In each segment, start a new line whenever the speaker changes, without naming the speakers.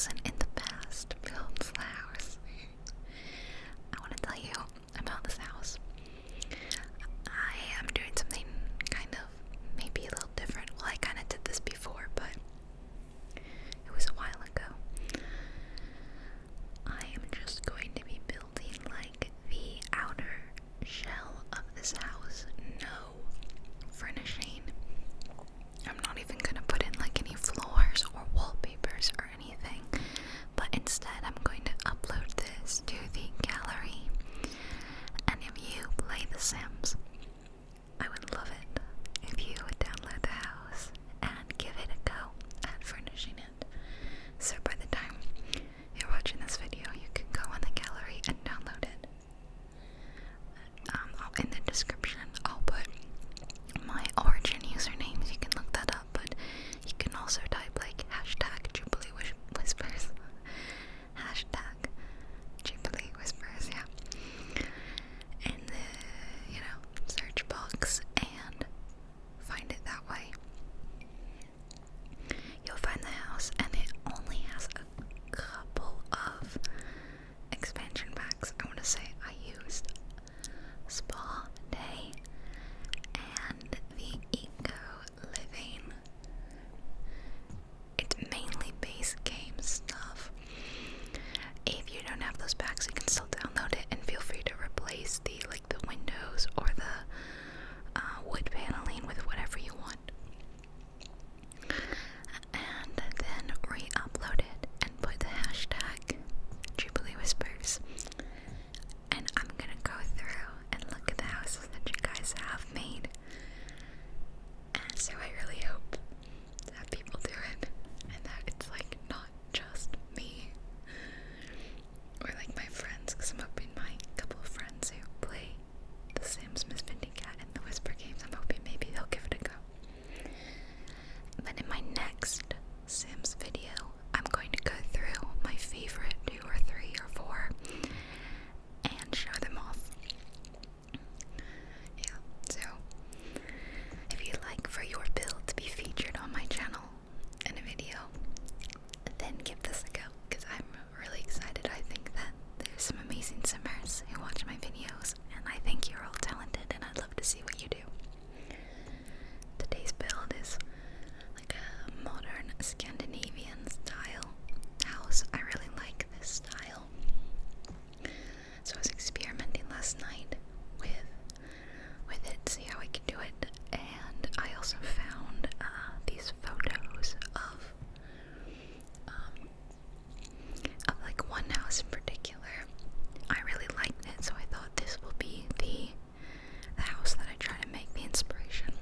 Allison in the past builds the house. I want to tell you about this house. I am doing something kind of maybe a little different. Well, I kind of did this before, but it was a while ago. I am just going to be building like the outer shell of this house. No furnishing. I'm not even gonna put in like any floors or wallpapers or anything, but instead I'm going to upload this to the gallery. And if you play The Sims, I would love it if you would download the house and give it a go at furnishing it. So by the time you're watching this video, you can go on the gallery and download it. In the description, I'll put my origin usernames. You can look that up, but you can also type like hashtag JubileeWhispers, hashtag JubileeWhispers, yeah, in the, search box and find it that way. You'll find the house, and it only has a couple of expansion packs. I want to say I used Spa Day and the Eco Living. It's mainly base game stuff. If you don't have those packs, you can still download it, and feel free to replace the windows or the wood paneling with whatever you want, and then re-upload it and put the hashtag JubileeWhispers. And I'm gonna go through and look at the houses that you guys have made. And so I really hope that people do it, and that it's like not just me or like my friends, because I'm hoping my couple of friends who play The Sims, Miss Mindy Cat, and the Whisper games, I'm hoping maybe they'll give it a go. But in my next Sims video, I'm going to go through my favorite 2 or 3 or 4 and show them off. Yeah, so if you'd like for your build to be featured on my channel in a video, then give this a go, because I'm really excited. I think that there's some amazing Simmers who watch my videos, and I think you're all talented, and I'd love to see what you do. Today's build is like a modern Scandinavian style house. I really like this style. So I was experimenting last night with it, see how I could do it, and I also found these photos of like one house in particular. I really liked it, so I thought this will be the house that I try to make the inspiration.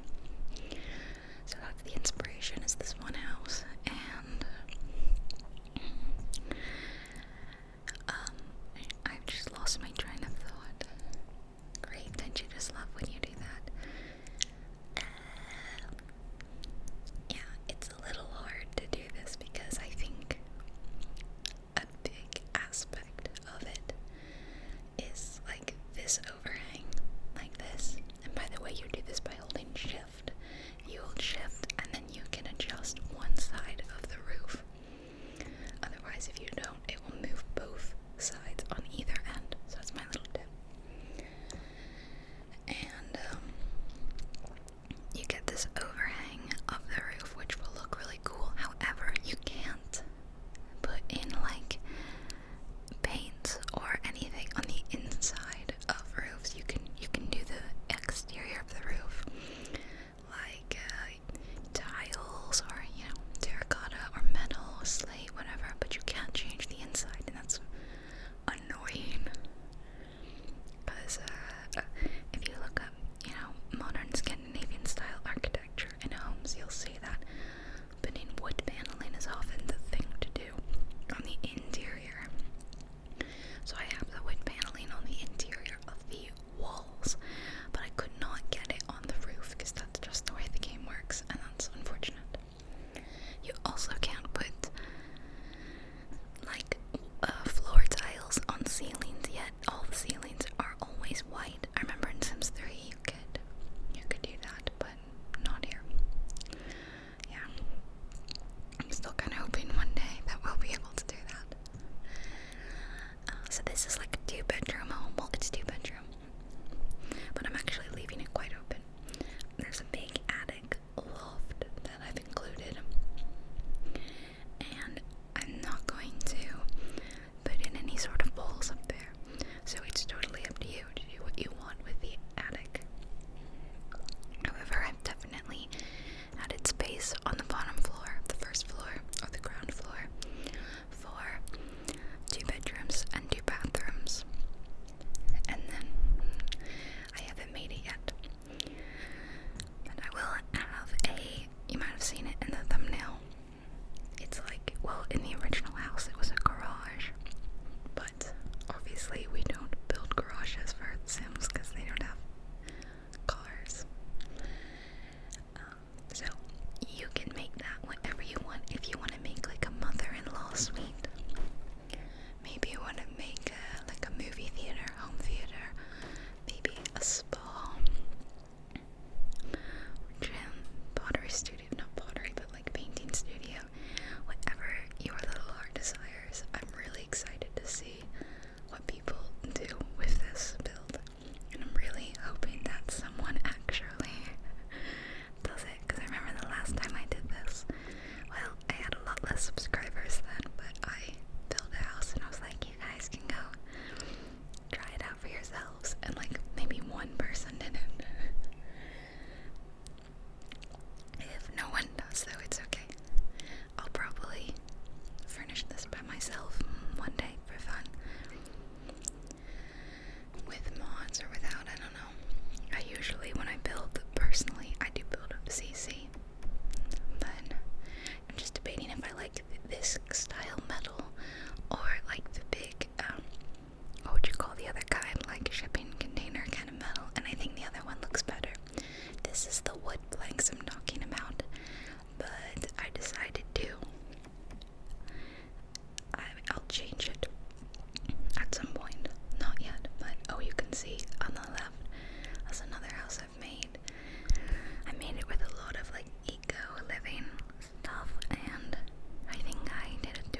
So that's the inspiration, is this one house, and well, in the original house it was a garage, but obviously we don't build garages for Sims because they don't have cars. So you can make that whatever you want. If you want to make like a mother-in-law suite, maybe you want to make like a movie theater, home theater, maybe a spa, gym, pottery studio, not pottery, but like painting studio, whatever your little heart desires. I'm really excited to see what people do with this build, and I'm really hoping that someone actually does it, because I remember the last time I did this, well, I had a lot less subscribers then, but I built a house and I was like, you guys can go try it out for yourselves, and like maybe one person did it. If no one does though, it's okay. I'll probably furnish this by myself one day for fun. With mods or without, I don't know. I usually, when I build personally, I do build up CC. But I'm just debating if I like this style metal or like the big, what would you call the other kind? Like shipping container kind of metal. And I think the other one looks better. This is the wood planks I'm talking about. But I decided to. I'll change it at some point. Not yet, but oh, you can see on the left, that's another house I've made. I made it with a lot of like eco living stuff, and I think I did a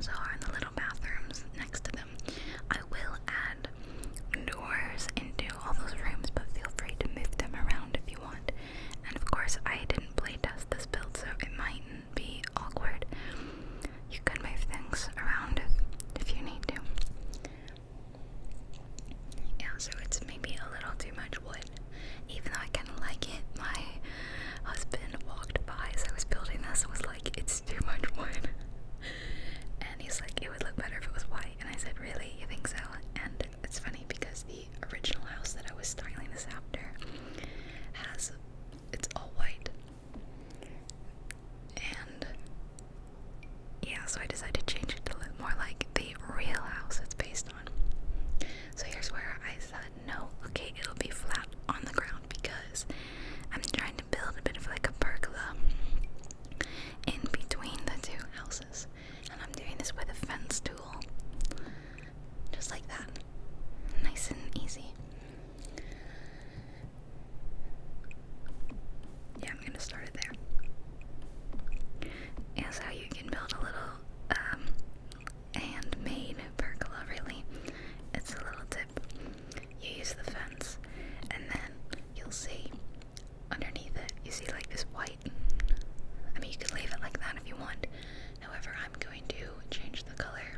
so in the little bathrooms next to them, I will add doors into all those rooms, but feel free to move them around if you want. And of course, I didn't play test this build, so it might be awkward. You could move things around if you need to. Yeah, so it's maybe a little too much wood, even though I kind of like it. My husband walked by as I was building this and was like, it's too much wood. And he's like, it would look better if it was white. And I said, really? You think so? And it's funny because the original house that I was styling this after it's all white. And yeah, so I decided to change it to look more like the real house it's based on. So here's where I said, no, okay, it'll be flat on the ground because I'm trying to build a bit of like a pergola in between the two houses. And I'm doing this with a fence tool. Just like that. Nice and easy. Yeah, I'm gonna start it there. Here's how you can build a little handmade pergola, really. It's a little tip. You use the fence, and then you'll see underneath it, you see like this white. I mean, you could leave it like that if you want. However, I'm going to change the color.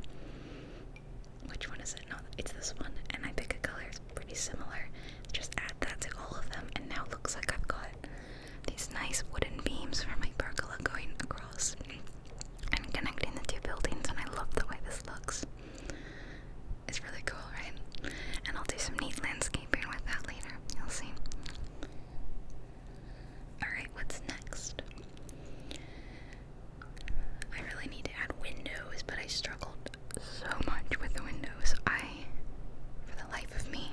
Which one is it? No, it's this one. And I pick a color, it's pretty similar. Just add that to all of them, and now it looks like I've got these nice wooden beams for my pergola going across and connecting the two buildings, and I love the way this looks. It's really cool, right? And I'll do some neat landscaping with that later. You'll see. Alright, what's next? I really need to add windows, but I struggled so much with the windows. For the life of me,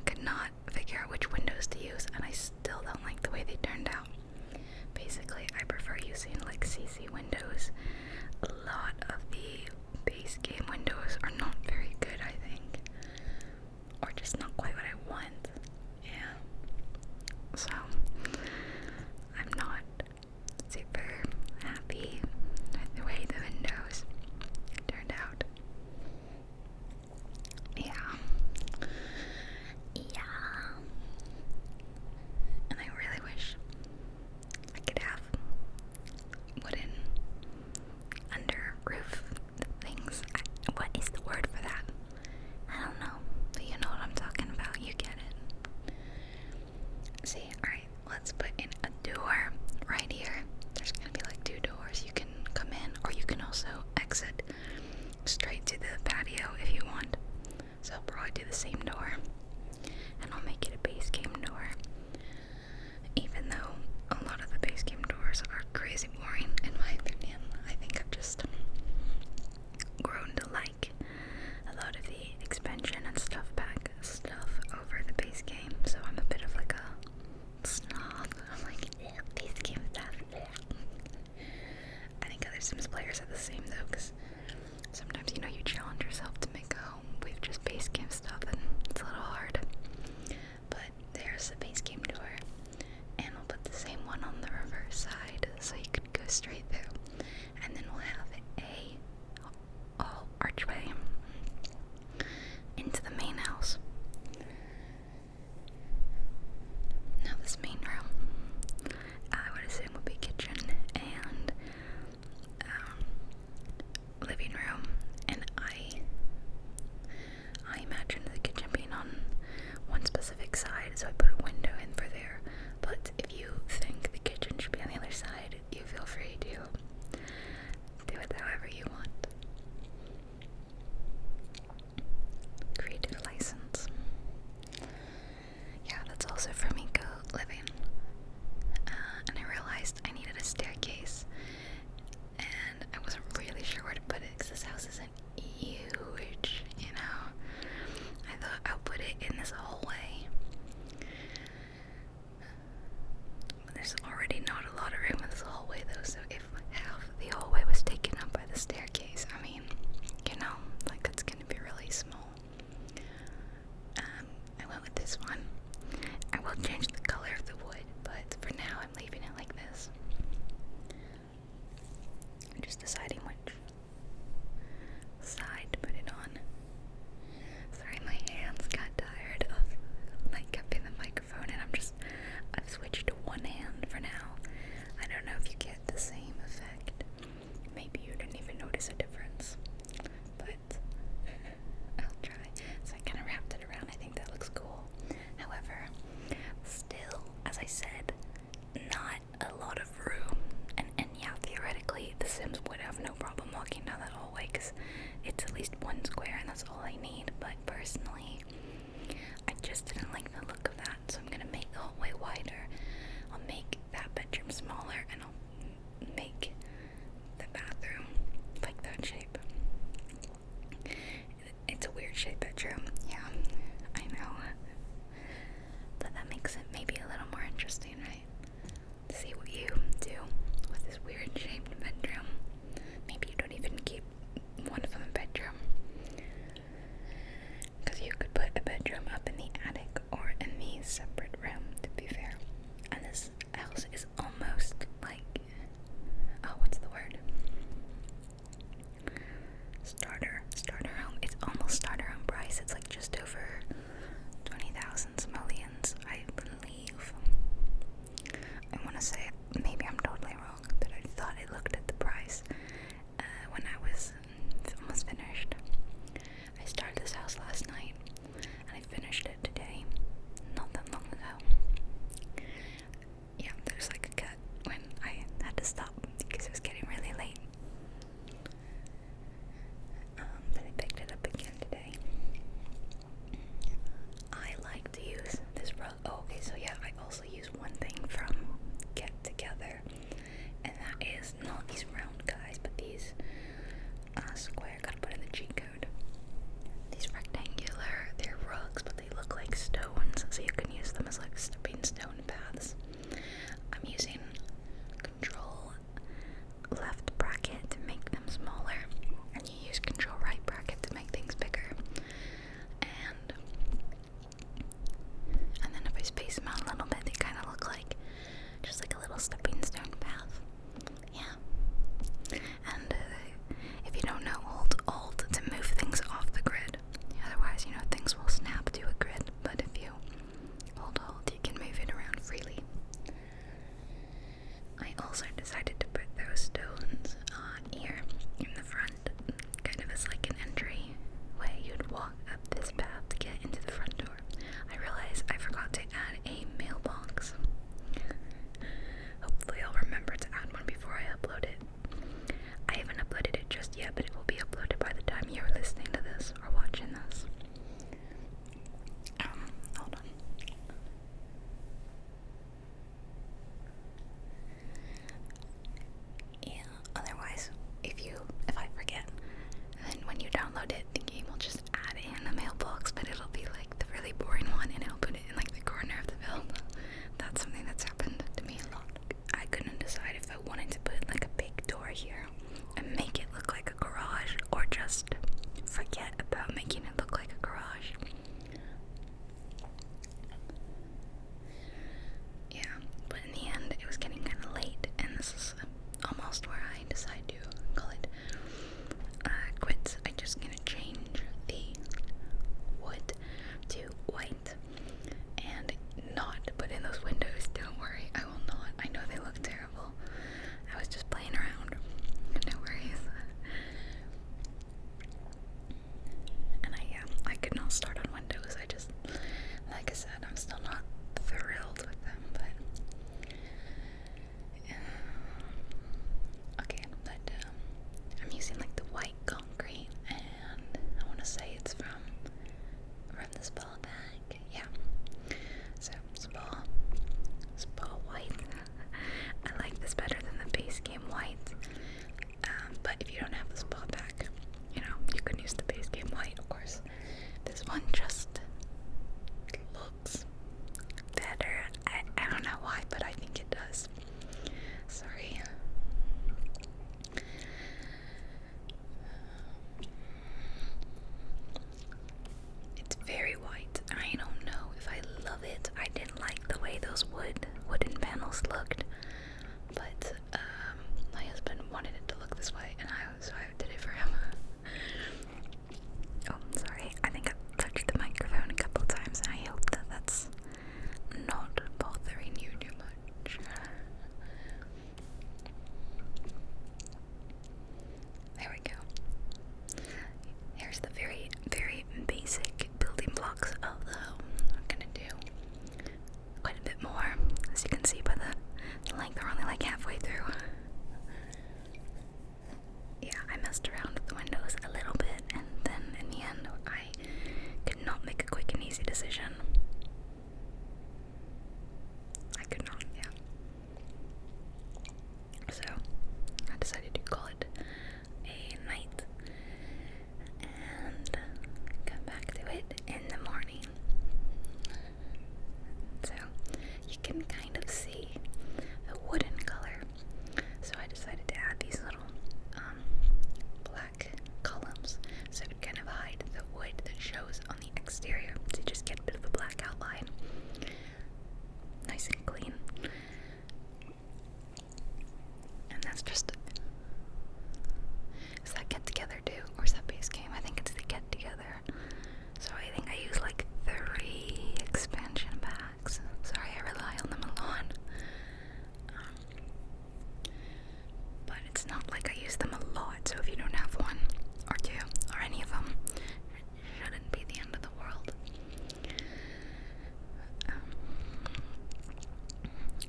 could not figure out which windows to use, and I still don't like the way they turned out. Basically, I prefer using like CC windows. A lot of the base game windows are not very good, I think. Or just not quite what I want. Yeah. So, I'm not super happy with the way the windows turned out. Yeah. And I really wish I could have wooden under roof things. What is the word for that? I don't know, but you know what I'm talking about. You get it. See, alright, let's put in a door right here. There's gonna be like two doors. You can come in, or you can also exit straight to the patio if you want. So I'll probably do the same door, and I'll make it a base game door. Even though a lot of the base game doors are crazy boring, in my opinion. I think I've just grown to like a lot of the expansion and stuff pack stuff over the base game, so I'm a bit of like a snob. I'm like, yeah, base game stuff. I think other Sims players are the same though, because sometimes, you know, you challenge yourself to make a home with just base game stuff, and it's a little hard. But there's a base game door, and we'll put the same one on the reverse side, so you could go straight through. And then we'll have a archway into the main house. Now this main room, I would assume would be kitchen and living room, and I imagined the kitchen being on one specific side, so I put a window in for there. But if you think the kitchen should be on the other side, you feel free to do it however you want. Creative license. Yeah, that's also for Miko living. And I realized I needed a staircase, and I wasn't really sure where to put it because this house isn't huge, you know. I thought I'll put it in this hallway. But there's already not a lot of room in this hallway though, so if half the hallway was taken up by the staircase, I mean, you know, like it's gonna be really small. I went with this one. I will change the color of the wood, but for now I'm leaving it like this. I'm just deciding which yeah, I messed around with the windows a little bit, and then in the end, I could not make a quick and easy decision. I could not, yeah. So, I decided to call it a night and come back to it in the morning. So, you can kind of see the wooden color. So I decided to add these little black columns so it would kind of hide the wood that shows on the exterior, to just get a bit of a black outline. Nice and clean. And that's just it. Is that get together too? Or is that base game? I think it's the get together. So I think I use like 3 expansion packs. Sorry, I rely on them a lot. But it's not like I use them a lot, so if you don't have 1 or 2 or any of them, it shouldn't be the end of the world.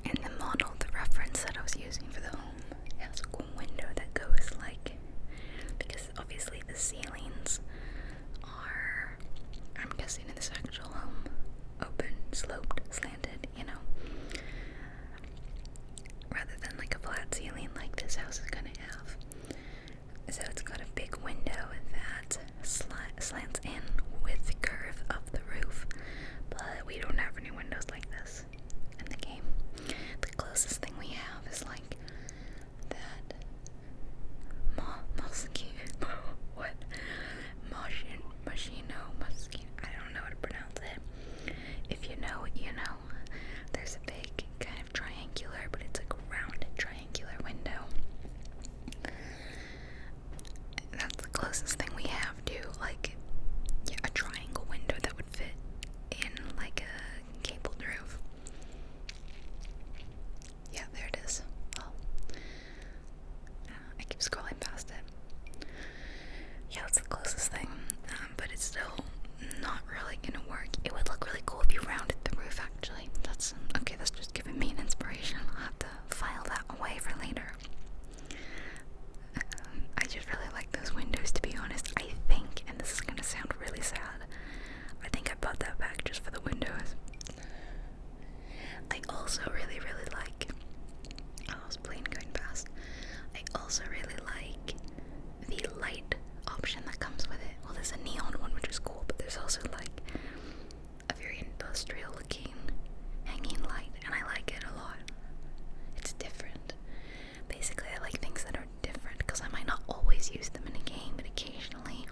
And the model, the reference that I was using for the home, has a cool window that goes like, because obviously the ceilings are, I'm guessing in this actual home, open, sloped, slanted, you know, rather than like a flat ceiling like this house is gonna have. So it's got a big window that slants in with the curve of the roof, but we don't have any windows like this in the game. The closest thing we have is like that mosquito, what? Machino mosquito, I don't know how to pronounce it. If you know, you know. There's a big kind of triangular, but it's like a rounded triangular window. That's the closest thing we have to like, yeah, a triangle window that would fit in like a gabled roof. Yeah, there it is. Oh, I keep scrolling past it. Yeah, that's the closest thing, but it's still not really gonna work. It would look really cool if you rounded the roof, actually. That's okay, that's just giving me an inspiration. I'll have to file that away for later. I just really like those windows, to be honest. I think, and this is gonna sound really sad, I think I bought that back just for the windows. I also really, really like, oh, I was plane going past. I also really like the light option that comes with it. Well, there's a neon one, which is cool, but there's also like a very industrial looking hanging light, and I like it a lot. It's different. Basically, I like things that are different because I might not always use them in a game, but occasionally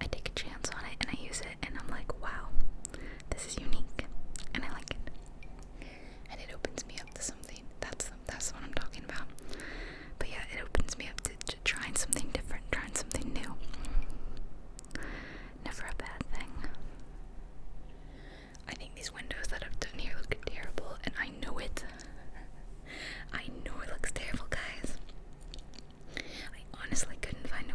I take a chance on it and I use it, and I'm like, wow, this is unique, and I like it. And it opens me up to something. That's what I'm talking about. But yeah, it opens me up to trying something different, trying something new. Never a bad thing. I think these windows that I've done here look terrible, and I know it. I know it looks terrible, guys. I honestly couldn't find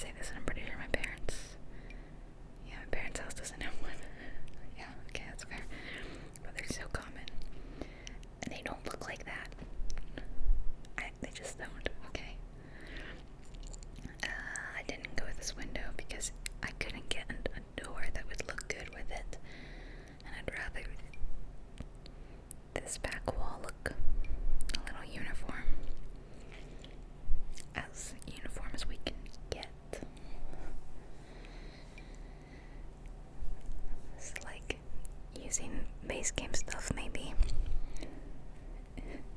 say this, and I'm pretty sure my parents' house doesn't have one. Yeah, okay, that's fair. But they're so common. And they don't look like that. They just don't, okay? I didn't go with this window because I couldn't get a door that would look good with it. And I'd rather this back wall look a little uniform. As uniform as we can get. It's like using base game stuff, maybe.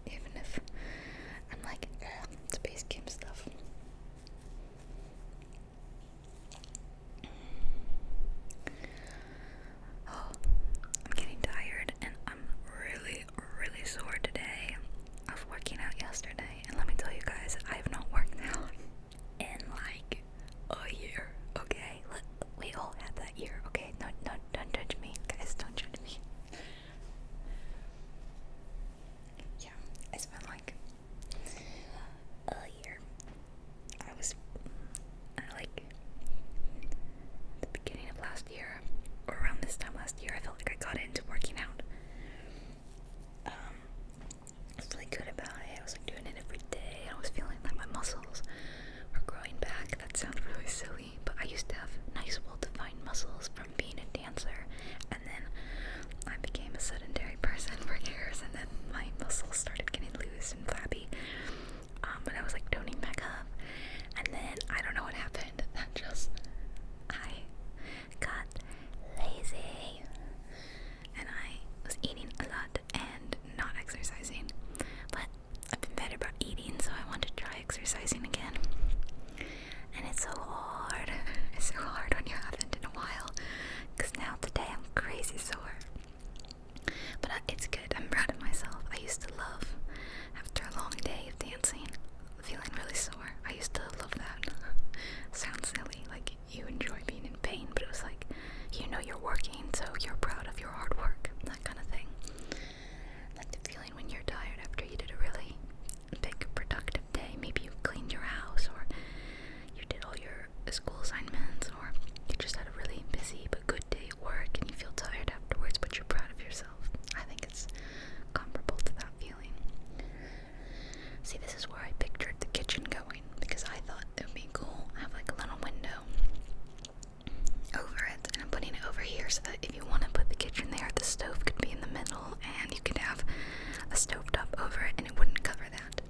Even if I'm like, it's base game stuff. Oh, I'm getting tired and I'm really, really sore today of working out yesterday. And let me tell you guys, I have not worked out in like a year, okay? We all had that year, okay? Don't judge me, guys, don't judge me. Yeah, I spent like a year. I was like the beginning of last year, or around this time last year, I felt like I got into working out. I was really good about it. I was like doing it every day. I was feeling like my muscles were growing back. That sounds really silly, but I used to have nice, well-defined muscles from being a dancer, and then I became a sedentary person for years, and then my muscles started getting loose and flabby. But I was like toning back up, and then I don't know what happened. I got lazy, and I was eating a lot and not exercising. But I've been better about eating, so I want to try exercising again. And it's so hard. It's so hard when you haven't in a while. Because now today I'm crazy sore. But it's good. I'm proud of myself. I used to love, after a long day of dancing, feeling really sore. I used to love that. Sounds silly, like you enjoy being in pain, but it was like, you know you're working, so you're proud of your hard work, that kind of thing. Like the feeling when you're tired after you did a really big productive day. Maybe you cleaned your house, or you did all your school assignments, or you just had a really busy but good day at work and you feel tired afterwards, but you're proud of yourself. I think it's comparable to that feeling. See, this is where I pictured the kitchen going, because I thought it would be cool. I have like a little window over it, and I'm putting it over here so that if you want to put the kitchen there, the stove could be in the middle, and you could have a stovetop over it, and it wouldn't cover that.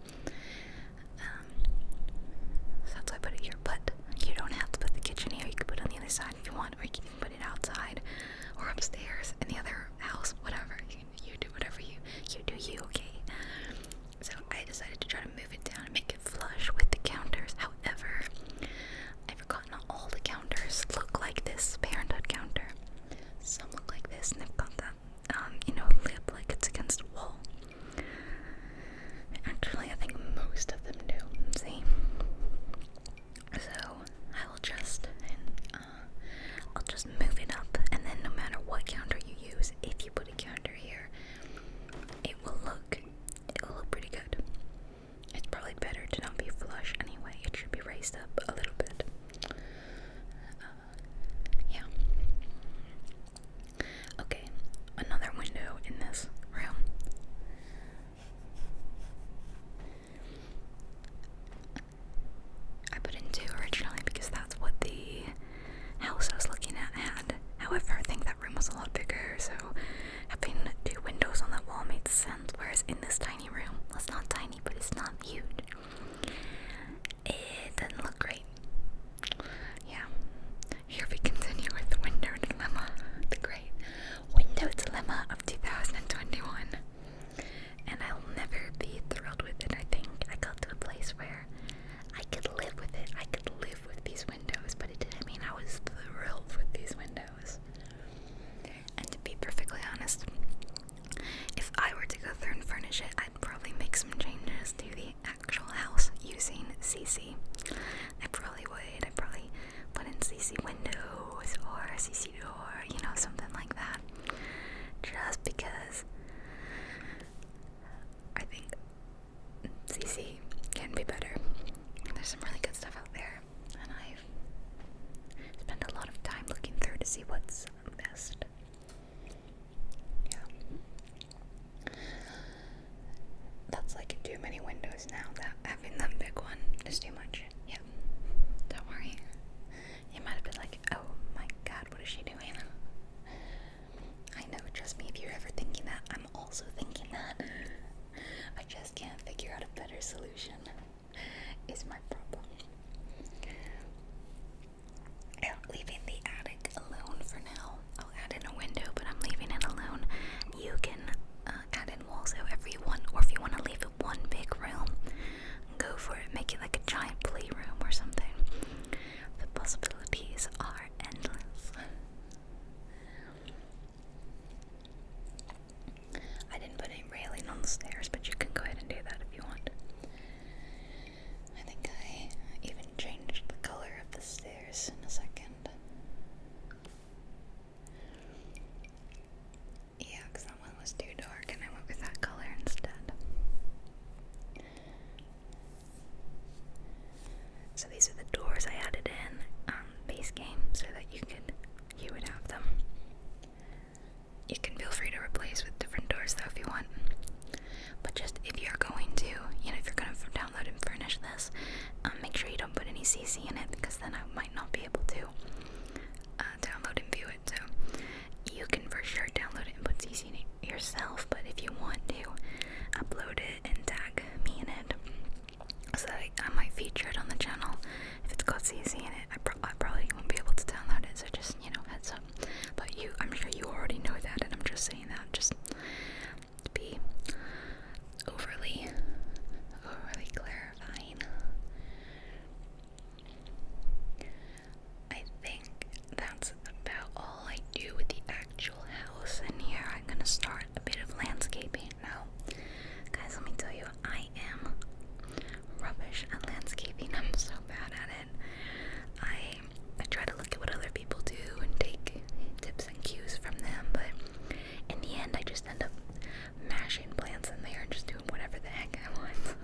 So that's why I put it here, but you don't have to put the kitchen here. You could put it on the other side if you want, or you can even put it outside, or upstairs in the other house, whatever. You do whatever you do you, okay? So I decided to try to move it down and make it flush with the counters. However, I forgot not all the counters look like this Parenthood counter. Some look like this, and they've got that finish this, make sure you don't put any CC in it, because then I might not be able to download and view it. So you can for sure download it and put CC in it yourself, but if you want to upload it and tag me in it, so that I might feature it on the channel. If it's got CC in it, I probably won't be able to download it, so just, you know, heads up. But I'm sure you already know that, and I'm just saying that just to be overly clarifying. I think that's about all I do with the actual house. And here I'm gonna start a bit of landscaping now. Guys, let me tell you, I am rubbish at landscaping. I'm so bad at it. I try to look at what other people do and take tips and cues from them, but in the end I just end up mashing plants in there and just doing whatever the heck I want.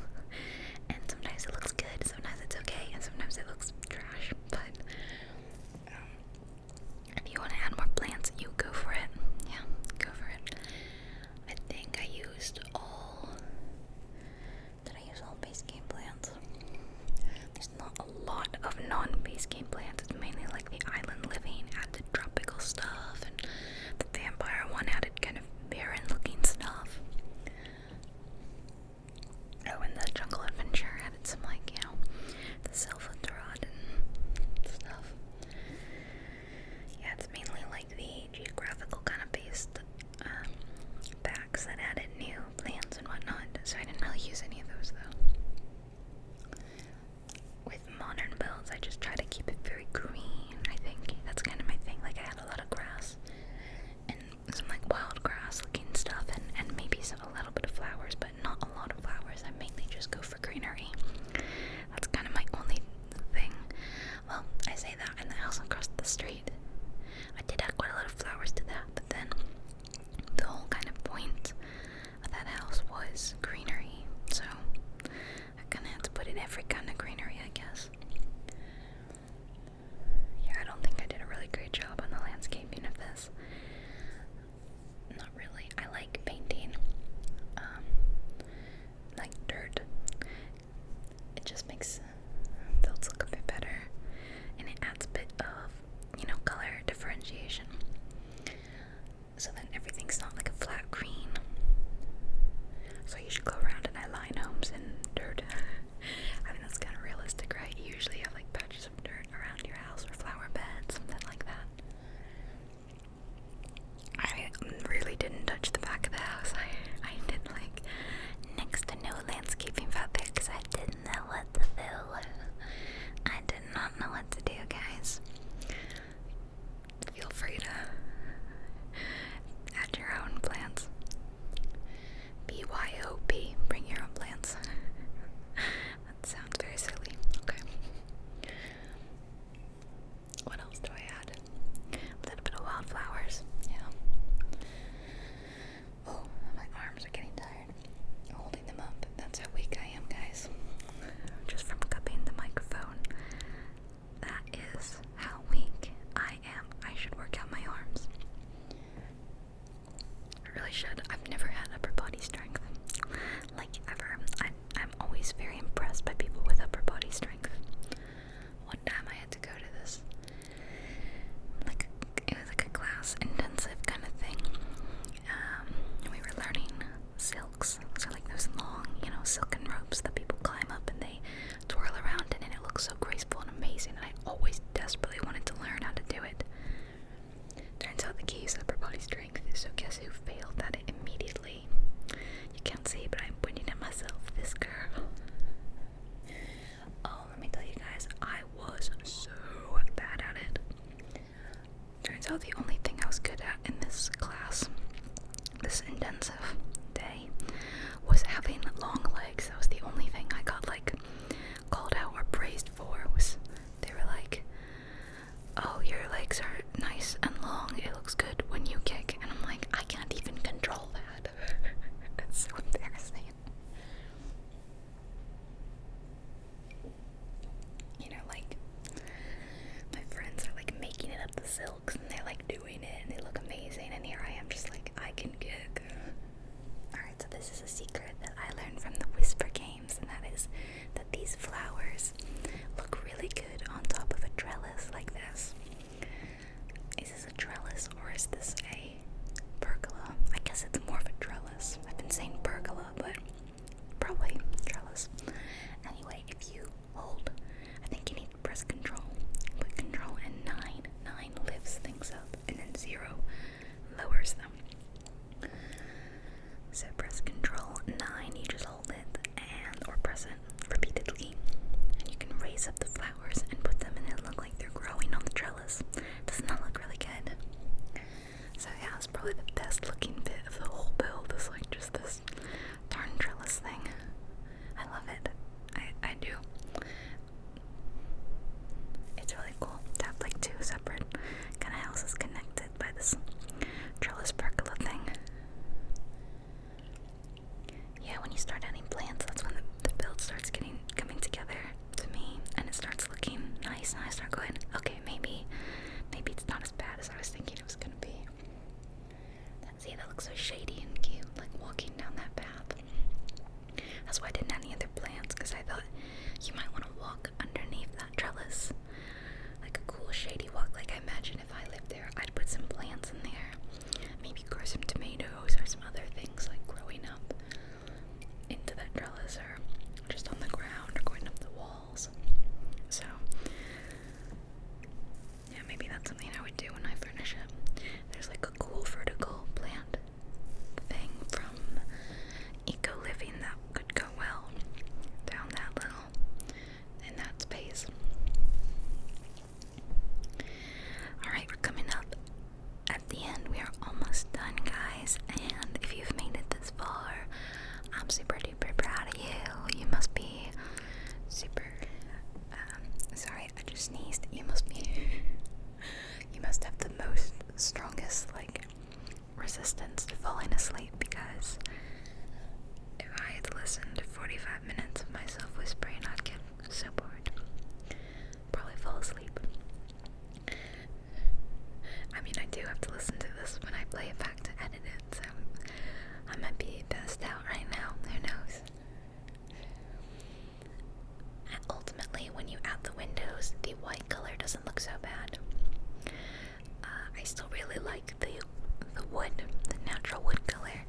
And sometimes it looks good, sometimes it's okay, and sometimes it looks trash. But if you want to add more plants, you go for it. Yeah, go for it. I think I used all base game plants. There's not a lot of non-base game plants. It's mainly like the island living added tropical stuff, and the vampire one added kind of barren looking stuff. Oh, and the jungle adventure added some, like, you know, the self-rod and stuff. Yeah, it's mainly like the geographical kind of based packs that added new plants and whatnot, so I didn't really use any of those though. With modern builds, I just try to keep it very green. I think that's kind of my thing. Like, I had a lot of grass and some like wild grass looking stuff, and maybe a little bit of flowers, but not a lot of flowers. I mainly just go for greenery. That's kind of my only thing. Well, I say that, and the house across the street, I did add quite a lot of flowers to that, but then the whole kind of point of that house was greenery, so I kind of had to put in every kind of greenery, I guess. Yeah, I don't think I did a really great job on the landscaping of this. Not really. I like painting like dirt. It just makes builds look a bit better, and it adds a bit of, you know, color differentiation, so then everything's not like a flat green. So you should go around and I line homes in dirt. I mean, that's kind of realistic, right? You usually have like patches of dirt around your house or flower beds, something like that. I really didn't touch the back of the house. I did like next to no landscaping out there because I didn't know what to do. I did not know what to do, guys. Feel free to add your own plants. BYOB, bring your own plants. That sounds very silly. Okay. What else do I add? A little bit of wildflowers. Yeah. Oh, my arms are getting tired holding them up. That's how weak I am, guys. Just from cupping the microphone. That is how weak I am. I should work out my arms. I really should. I've never had upper body strength, like, ever. I'm always very impressed by people with upper body strength. One time I had to go to this, like, it was like a class intensive kind of thing. And we were learning silks, so like those long, you know, silken ropes that people climb up and they twirl around in, and it looks so graceful and amazing, and I always desperately wanted to learn how to do it. Turns out the key is upper body strength, so guess who failed at it immediately? You can't see, but I'm pointing at myself. This girl. Oh, let me tell you guys, I was so bad at it. Turns out the only thing I was good at in this class, this intensive day, was having long legs. That was the only thing I got, like, called out or praised for. They were like, oh, your legs are nice and long, it looks good when you kick. And I'm like, I can't even control that. It's so embarrassing. You know, like, my friends are like making it up the silks, and they're like doing it, and they look amazing, and here I am just like, I can kick. Alright, so this is a secret that I learned from the Whisper games, and that is that these is this a pergola? I guess it's more of a trellis. I've been saying pergola, but probably trellis. Anyway, if you hold, I think you need to press control. Put control and 9. 9 lifts things up, and then 0 lowers them. So press control 9, you just hold it, and or press it repeatedly, and you can raise up the flowers and put them, and it'll look like they're growing on the trellis. Doesn't that look really good? So yeah, it's probably the best looking bit of the whole build, is like just this darn trellis thing. I love it. I do. It's really cool to have like 2 separate kind of houses connected by this trellis pergola thing. Yeah, when you start adding plants, that's when the build starts coming together to me, and it starts looking nice, and I start going, okay, maybe it's not as bad as I was thinking it was gonna be. See, that looks so shady and cute, like walking down that path. That's why I didn't add any other plants, because I thought you might want to walk underneath that trellis, like a cool shady walk. Like, I imagine if I lived there, I'd put some plants in there, maybe grow some tomatoes or some other things like growing up into that trellis, or just on the ground, or going up the walls. So yeah, maybe that's something I would do when I furnish it. There's like a cool vertical plant thing from Eco Living that could go well down that little, in that space. Alright, we're coming up at the end. We are almost done, guys, and if you've made it this far, I'm super duper proud of you. You must be super, sorry, I just sneezed. You must have the most strongest, like, resistance to falling asleep, because if I had to listen to 45 minutes of myself whispering, I'd get so bored. Probably fall asleep. I mean, I do have to listen to this when I play it back to edit it, so I might be passed out right now. Who knows? And ultimately, when you add the windows, the white color doesn't look so bad. I still really like the wood, the natural wood color,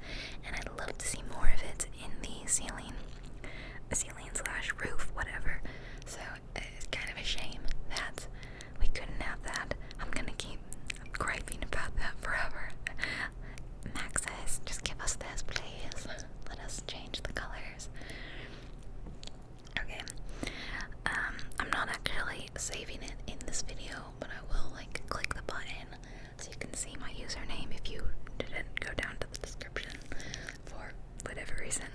and I'd love to see more of it in the ceiling slash roof, whatever. So it's kind of a shame that we couldn't have that. I'm gonna keep griping about that forever. Max says, just give us this, please. Let us change the colors. Okay. I'm not actually saving it in this video, but I will like click the button so you can see my username if you didn't go down to the description for whatever reason.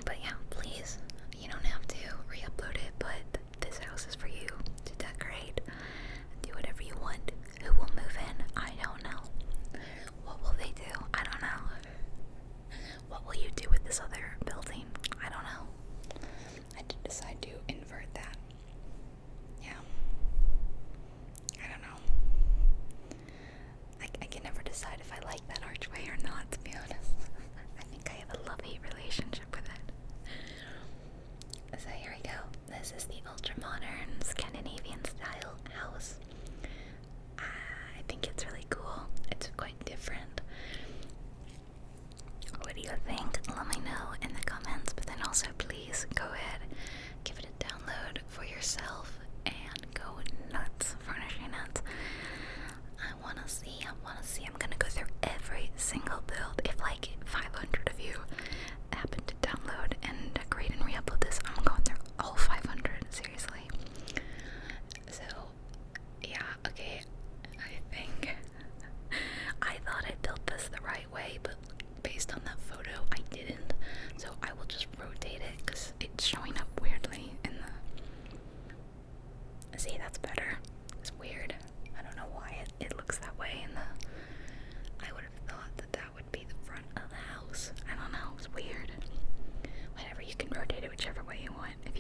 But yeah, please, you don't have to re-upload it, but this house is for you to decorate. Do whatever you want. Who will move in? I don't know. What will they do? I don't know. What will you do with this other building? I don't know. I did decide to invert that. Yeah. I don't know. I can never decide if I like that archway or not, to be honest. I think I have a love-hate relationship with it. So here we go. This is the ultra-modern Scandinavian style house. I think it's really cool. It's quite different. What do you think? Let me know in the comments, but then also please go ahead, give it a download for yourself, and go nuts furnishing it. I wanna see. I'm gonna go through every single build. If like 500 of you happen to download and decorate and re-upload this, I'm going through all 500, seriously. So yeah, okay, I think I thought I built this the right way, but based on that photo, I didn't. So I will just rotate it because it's showing up weirdly in the... See, that's better. It's weird. I don't know why it looks that way in the... I would have thought that would be the front of the house. I don't know. It's weird. Whatever, you can rotate it whichever way you want if